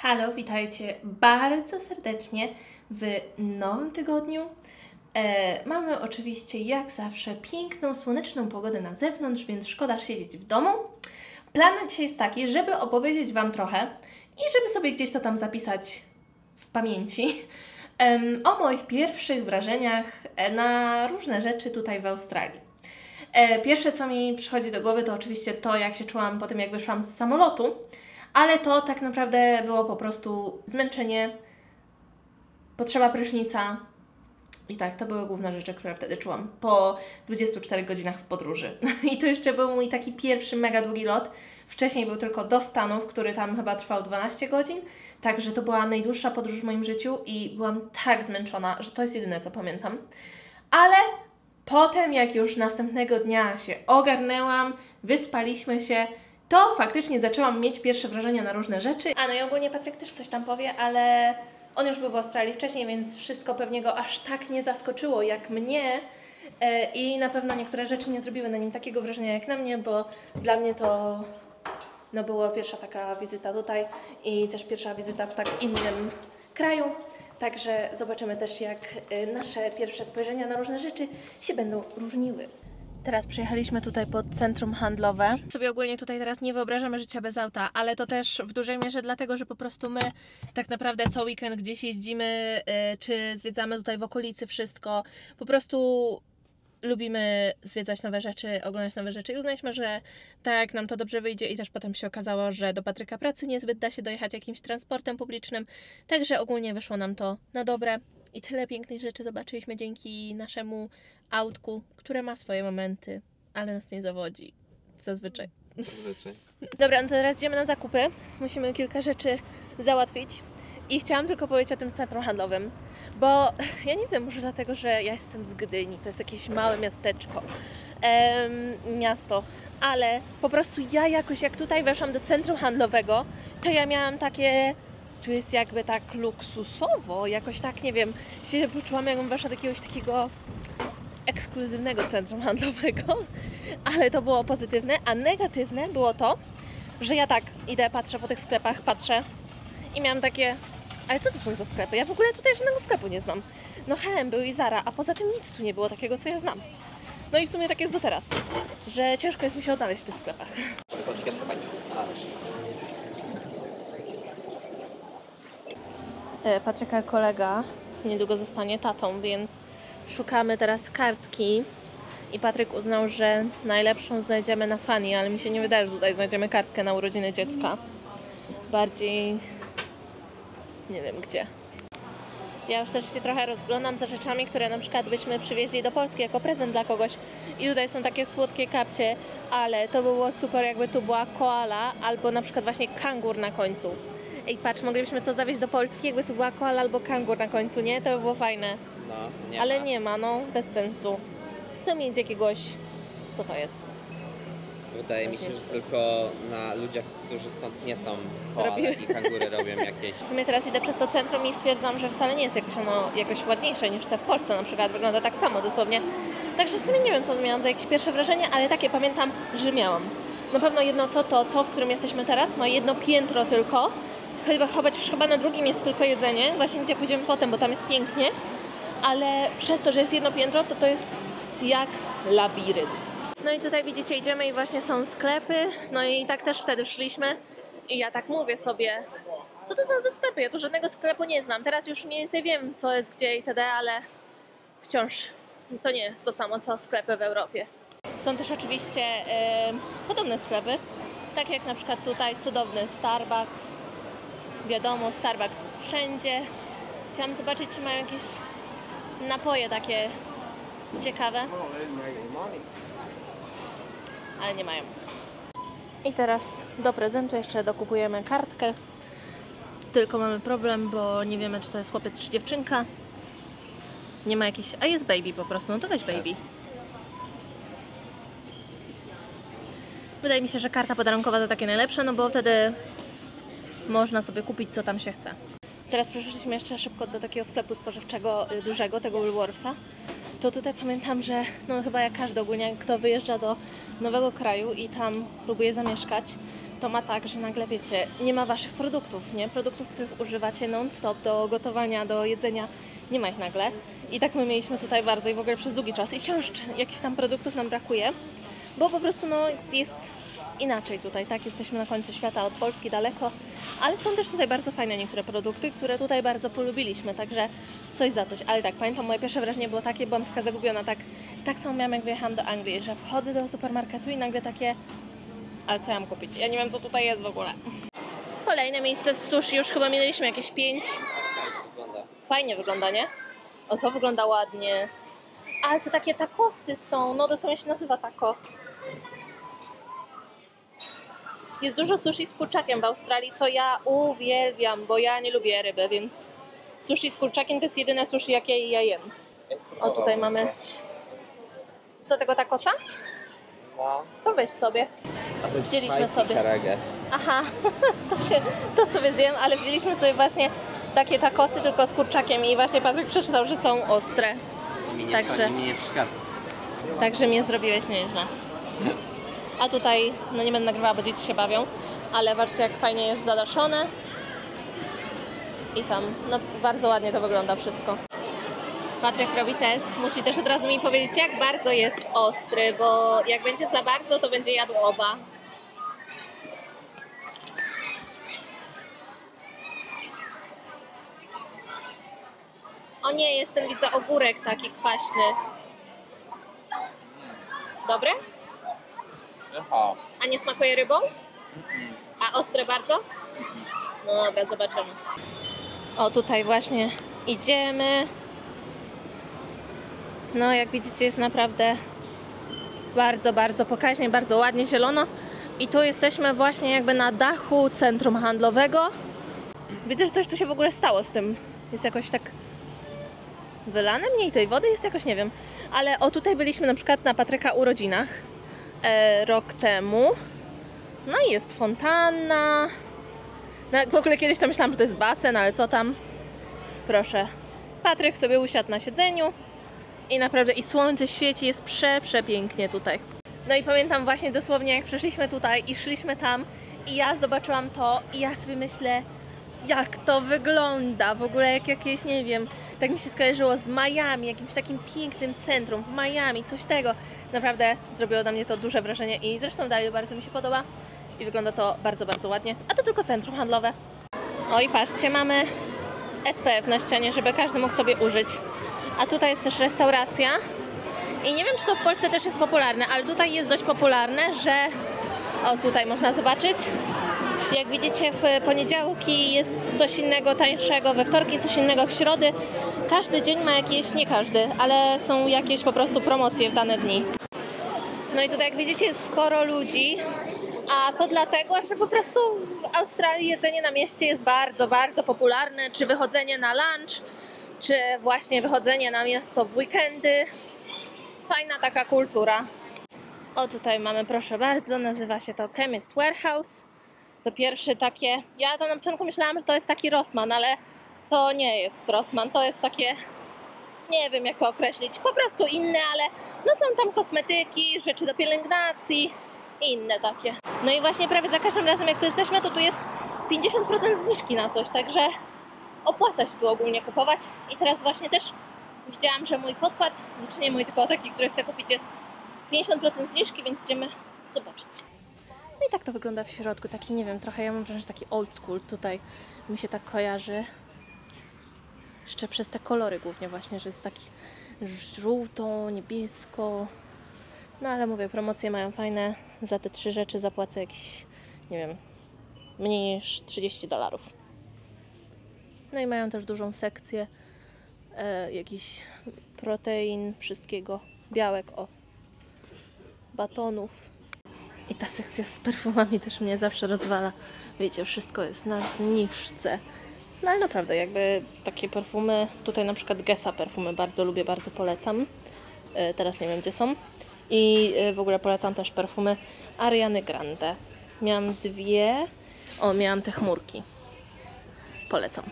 Halo, witajcie bardzo serdecznie w nowym tygodniu. Mamy oczywiście jak zawsze piękną, słoneczną pogodę na zewnątrz, więc szkoda siedzieć w domu. Plan na dzisiaj jest taki, żeby opowiedzieć Wam trochę i żeby sobie gdzieś to tam zapisać w pamięci o moich pierwszych wrażeniach na różne rzeczy tutaj w Australii. Pierwsze, co mi przychodzi do głowy, to oczywiście to, jak się czułam po tym, jak wyszłam z samolotu, ale to tak naprawdę było po prostu zmęczenie, potrzeba prysznica i tak, to były główne rzeczy, które wtedy czułam po 24 godzinach w podróży. I to jeszcze był mój taki pierwszy mega długi lot. Wcześniej był tylko do Stanów, który tam chyba trwał 12 godzin, także to była najdłuższa podróż w moim życiu i byłam tak zmęczona, że to jest jedyne, co pamiętam. Ale potem, jak już następnego dnia się ogarnęłam, wyspaliśmy się, to faktycznie zaczęłam mieć pierwsze wrażenia na różne rzeczy. No i ogólnie Patryk też coś tam powie, ale on już był w Australii wcześniej, więc wszystko pewnie go aż tak nie zaskoczyło jak mnie i na pewno niektóre rzeczy nie zrobiły na nim takiego wrażenia jak na mnie, bo dla mnie to była pierwsza taka wizyta tutaj i też pierwsza wizyta w tak innym kraju. Także zobaczymy też, jak nasze pierwsze spojrzenia na różne rzeczy się będą różniły. Teraz przyjechaliśmy tutaj pod centrum handlowe. Sobie ogólnie tutaj teraz nie wyobrażamy życia bez auta, ale to też w dużej mierze dlatego, że po prostu my tak naprawdę co weekend gdzieś jeździmy, czy zwiedzamy tutaj w okolicy wszystko. Po prostu lubimy zwiedzać nowe rzeczy, oglądać nowe rzeczy i uznaliśmy, że tak nam to dobrze wyjdzie i też potem się okazało, że do Patryka pracy niezbyt da się dojechać jakimś transportem publicznym, także ogólnie wyszło nam to na dobre. I tyle pięknych rzeczy zobaczyliśmy dzięki naszemu autku, które ma swoje momenty, ale nas nie zawodzi. Zazwyczaj. Dobra, no to teraz idziemy na zakupy. Musimy kilka rzeczy załatwić. I chciałam tylko powiedzieć o tym centrum handlowym, bo ja nie wiem, może dlatego, że ja jestem z Gdyni, to jest jakieś małe miasteczko, miasto, ale po prostu ja jakoś jak tutaj weszłam do centrum handlowego, to ja miałam takie... Tu jest jakby tak luksusowo, jakoś tak, nie wiem, się poczułam, jakbym weszła do jakiegoś takiego ekskluzywnego centrum handlowego, ale to było pozytywne, a negatywne było to, że ja tak idę, patrzę po tych sklepach, patrzę i miałam takie, ale co to są za sklepy? Ja w ogóle tutaj żadnego sklepu nie znam. No H&M był i Zara, a poza tym nic tu nie było takiego, co ja znam. No i w sumie tak jest do teraz, że ciężko jest mi się odnaleźć w tych sklepach. Patryka kolega niedługo zostanie tatą, więc szukamy teraz kartki i Patryk uznał, że najlepszą znajdziemy na Fanii, ale mi się nie wydaje, że tutaj znajdziemy kartkę na urodziny dziecka. Bardziej nie wiem gdzie. Ja już też się trochę rozglądam za rzeczami, które na przykład byśmy przywieźli do Polski jako prezent dla kogoś i tutaj są takie słodkie kapcie, ale to by było super, jakby tu była koala albo na przykład właśnie kangur na końcu. Ej, patrz, moglibyśmy to zawieźć do Polski, jakby tu była koala albo kangur na końcu, nie? To by było fajne. No, nie ale ma. nie ma, no, bez sensu. Co mieć z jakiegoś... Co to jest? Wydaje mi się, że tylko na ludziach, którzy stąd nie są koale i kangury robią jakieś... W sumie teraz idę przez to centrum i stwierdzam, że wcale nie jest jakoś ładniejsze niż te w Polsce na przykład. Wygląda tak samo dosłownie. Także w sumie nie wiem, co miałam za jakieś pierwsze wrażenie, ale takie pamiętam, że miałam. Na pewno jedno co, to w którym jesteśmy teraz, ma jedno piętro tylko. Chyba na drugim jest tylko jedzenie, właśnie gdzie pójdziemy potem, bo tam jest pięknie, ale przez to, że jest jedno piętro, to jest jak labirynt. No i tutaj widzicie, idziemy i właśnie są sklepy, no i tak też wtedy szliśmy i ja tak mówię sobie, co to są za sklepy? Ja tu żadnego sklepu nie znam, teraz już mniej więcej wiem, co jest gdzie itd., ale wciąż to nie jest to samo, co sklepy w Europie. Są też oczywiście podobne sklepy, tak jak na przykład tutaj cudowny Starbucks. Wiadomo, Starbucks jest wszędzie. Chciałam zobaczyć, czy mają jakieś napoje takie ciekawe. Ale nie mają. I teraz do prezentu jeszcze dokupujemy kartkę. Tylko mamy problem, bo nie wiemy, czy to jest chłopiec, czy dziewczynka. Nie ma jakiejś... A jest baby po prostu, no to weź baby. Wydaje mi się, że karta podarunkowa to takie najlepsze, no bo wtedy można sobie kupić, co tam się chce. Teraz przeszliśmy jeszcze szybko do takiego sklepu spożywczego dużego, tego Woolworthsa. To tutaj pamiętam, że no chyba jak każdy ogólnie, kto wyjeżdża do nowego kraju i tam próbuję zamieszkać, to ma tak, że nagle wiecie, nie ma waszych produktów, nie? Produktów, których używacie non-stop do gotowania, do jedzenia, nie ma ich nagle. I tak my mieliśmy tutaj bardzo i w ogóle przez długi czas i wciąż jakichś tam produktów nam brakuje, bo po prostu no jest inaczej tutaj, tak? Jesteśmy na końcu świata, od Polski daleko, ale są też tutaj bardzo fajne niektóre produkty, które tutaj bardzo polubiliśmy, także coś za coś. Ale tak, pamiętam, moje pierwsze wrażenie było takie, byłam taka zagubiona, tak samo miałam jak wyjechałam do Anglii, że wchodzę do supermarketu i nagle takie, ale co ja mam kupić? Ja nie wiem, co tutaj jest w ogóle. Kolejne miejsce z sushi, już chyba minęliśmy jakieś 5. Fajnie wygląda, nie? O, to wygląda ładnie. Ale to takie tacosy są, no dosłownie się nazywa taco. Jest dużo sushi z kurczakiem w Australii, co ja uwielbiam, bo ja nie lubię ryby, więc sushi z kurczakiem to jest jedyne sushi, jakie ja jem. O, tutaj mamy... Co, tego tacosa? No. To weź sobie. Wzięliśmy sobie. Karage. Aha, to sobie zjem, ale wzięliśmy sobie właśnie takie tacosy tylko z kurczakiem i właśnie Patryk przeczytał, że są ostre. Także mi nie przeszkadza. Także mnie zrobiłeś nieźle. A tutaj, no nie będę nagrywała, bo dzieci się bawią, ale zobaczcie, jak fajnie jest zadaszone. I tam, no bardzo ładnie to wygląda wszystko. Patryk robi test, musi też od razu mi powiedzieć, jak bardzo jest ostry, bo jak będzie za bardzo, to będzie jadł oba. O nie, jest ten, widzę, ogórek taki kwaśny. Dobry? O. A nie smakuje rybą? A ostre bardzo? No dobra, zobaczymy. O, tutaj właśnie idziemy. No, jak widzicie, jest naprawdę bardzo, bardzo pokaźnie, bardzo ładnie zielono. I tu jesteśmy właśnie jakby na dachu centrum handlowego. Widzę, że coś tu się w ogóle stało z tym. Jest jakoś tak wylane mniej tej wody, jest jakoś, nie wiem. Ale o, tutaj byliśmy na przykład na Patryka urodzinach rok temu. No i jest fontanna. No, w ogóle kiedyś tam myślałam, że to jest basen, ale co tam? Proszę. Patryk sobie usiadł na siedzeniu i naprawdę i słońce świeci, jest przepięknie tutaj. No i pamiętam właśnie dosłownie, jak przyszliśmy tutaj i szliśmy tam i ja zobaczyłam to i ja sobie myślę, jak to wygląda, w ogóle jak jakieś, nie wiem, tak mi się skojarzyło z Miami, jakimś takim pięknym centrum w Miami, coś tego. Naprawdę zrobiło na mnie to duże wrażenie i zresztą dalej bardzo mi się podoba i wygląda to bardzo, bardzo ładnie. A to tylko centrum handlowe. O i patrzcie, mamy SPF na ścianie, żeby każdy mógł sobie użyć. A tutaj jest też restauracja i nie wiem, czy to w Polsce też jest popularne, ale tutaj jest dość popularne, że o, tutaj można zobaczyć. Jak widzicie, w poniedziałki jest coś innego tańszego, we wtorki coś innego, w środy. Każdy dzień ma jakieś, nie każdy, ale są jakieś po prostu promocje w dane dni. No i tutaj, jak widzicie, jest sporo ludzi, a to dlatego, że po prostu w Australii jedzenie na mieście jest bardzo, bardzo popularne, czy wychodzenie na lunch, czy właśnie wychodzenie na miasto w weekendy. Fajna taka kultura. O, tutaj mamy, proszę bardzo, nazywa się to Chemist Warehouse. To pierwsze takie, ja to na początku myślałam, że to jest taki Rossmann, ale to nie jest Rossmann, to jest takie, nie wiem jak to określić, po prostu inne, ale no są tam kosmetyki, rzeczy do pielęgnacji i inne takie. No i właśnie prawie za każdym razem jak tu jesteśmy, to tu jest 50% zniżki na coś, także opłaca się tu ogólnie kupować. I teraz właśnie też widziałam, że mój podkład, znaczy nie mój, tylko taki, który chcę kupić, jest 50% zniżki, więc idziemy zobaczyć. No i tak to wygląda w środku, taki, nie wiem, trochę ja mam wrażenie, że taki old school tutaj mi się tak kojarzy. Jeszcze przez te kolory głównie właśnie, że jest taki żółto, niebiesko. No ale mówię, promocje mają fajne, za te 3 rzeczy zapłacę jakieś, nie wiem, mniej niż $30. No i mają też dużą sekcję jakichś protein, wszystkiego, białek, o, batonów. I ta sekcja z perfumami też mnie zawsze rozwala. Wiecie, wszystko jest na zniżce. No ale naprawdę, jakby takie perfumy, tutaj na przykład Guessa perfumy bardzo lubię, bardzo polecam. Teraz nie wiem, gdzie są. I w ogóle polecam też perfumy Ariany Grande. Miałam 2. O, miałam te chmurki. Polecam.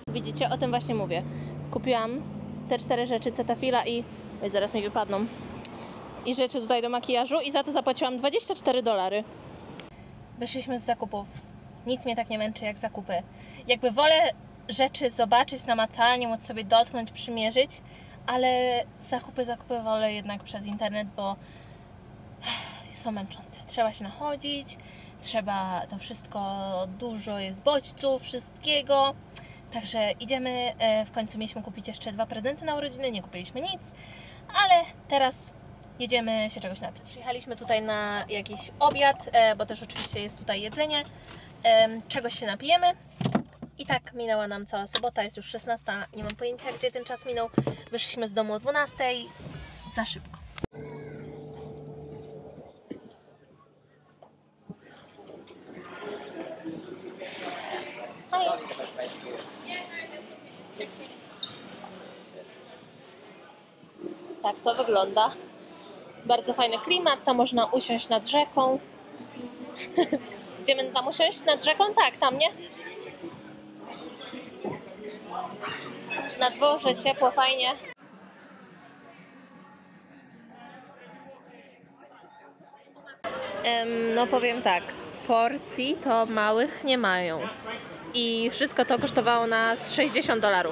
Widzicie, o tym właśnie mówię. Kupiłam te 4 rzeczy, Cetaphila i... Oj, zaraz mi wypadną. i rzeczy tutaj do makijażu i za to zapłaciłam $24. Wyszliśmy z zakupów. Nic mnie tak nie męczy jak zakupy. Jakby wolę rzeczy zobaczyć namacalnie, móc sobie dotknąć, przymierzyć, ale zakupy wolę jednak przez internet, bo są męczące. Trzeba się nachodzić, trzeba to wszystko, dużo jest bodźców, wszystkiego. Także idziemy, w końcu mieliśmy kupić jeszcze 2 prezenty na urodziny, nie kupiliśmy nic, ale teraz jedziemy się czegoś napić. Jechaliśmy tutaj na jakiś obiad, bo też oczywiście jest tutaj jedzenie, czegoś się napijemy. I tak minęła nam cała sobota, jest już 16, nie mam pojęcia gdzie ten czas minął. Wyszliśmy z domu o 12, za szybko. Hej. Tak to wygląda. Bardzo fajny klimat, tam można usiąść nad rzeką. Idziemy tam usiąść nad rzeką? Tak, tam, nie? Na dworze, ciepło, fajnie. No powiem tak, porcji to małych nie mają. I wszystko to kosztowało nas $60.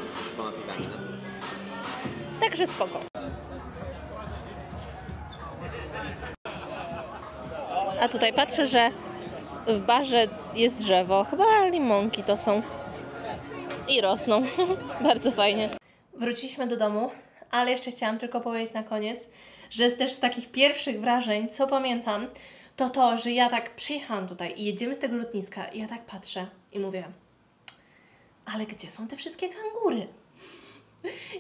Także spoko. A tutaj patrzę, że w barze jest drzewo. Chyba limonki to są. I rosną. Bardzo fajnie. Wróciliśmy do domu, ale jeszcze chciałam tylko powiedzieć na koniec, że też z takich pierwszych wrażeń, co pamiętam, to, że ja tak przyjechałam tutaj i jedziemy z tego lotniska i ja tak patrzę i mówię, ale gdzie są te wszystkie kangury?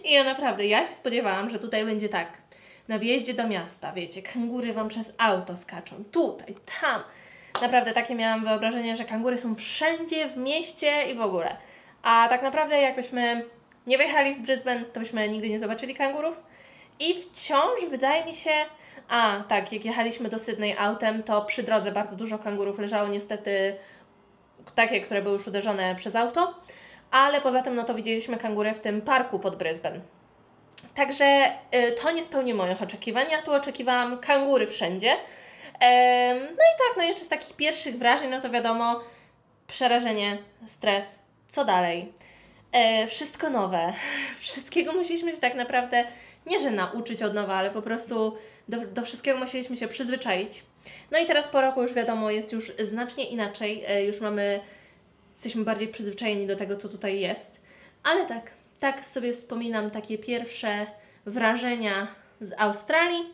I ja naprawdę, ja się spodziewałam, że tutaj będzie tak, na wjeździe do miasta, wiecie, kangury Wam przez auto skaczą, tutaj, tam. Naprawdę takie miałam wyobrażenie, że kangury są wszędzie w mieście i w ogóle. A tak naprawdę jakbyśmy nie wyjechali z Brisbane, to byśmy nigdy nie zobaczyli kangurów. I wciąż wydaje mi się, tak, jak jechaliśmy do Sydney autem, to przy drodze bardzo dużo kangurów leżało, niestety takie, które były już uderzone przez auto. Ale poza tym, no to widzieliśmy kangury w tym parku pod Brisbane. Także to nie spełniło moich oczekiwań. Ja tu oczekiwałam kangury wszędzie. No i tak, no jeszcze z takich pierwszych wrażeń, no to wiadomo, przerażenie, stres, co dalej? Wszystko nowe. Wszystkiego musieliśmy się tak naprawdę, nie że nauczyć od nowa, ale po prostu do wszystkiego musieliśmy się przyzwyczaić. No i teraz po roku już wiadomo, jest już znacznie inaczej. Już jesteśmy bardziej przyzwyczajeni do tego, co tutaj jest. Ale tak sobie wspominam takie pierwsze wrażenia z Australii.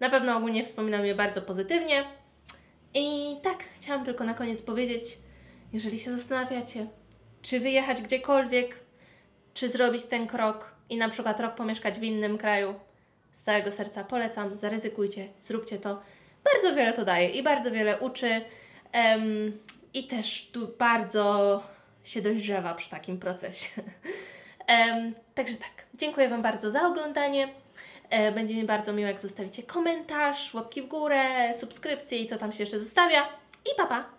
Na pewno ogólnie wspominam je bardzo pozytywnie. I tak, chciałam tylko na koniec powiedzieć, jeżeli się zastanawiacie, czy wyjechać gdziekolwiek, czy zrobić ten krok i na przykład rok pomieszkać w innym kraju, z całego serca polecam, zaryzykujcie, zróbcie to. Bardzo wiele to daje i bardzo wiele uczy i też tu bardzo się dojrzewa przy takim procesie. Także tak, dziękuję Wam bardzo za oglądanie. Będzie mi bardzo miło, jak zostawicie komentarz, łapki w górę, subskrypcję i co tam się jeszcze zostawia. I pa, pa!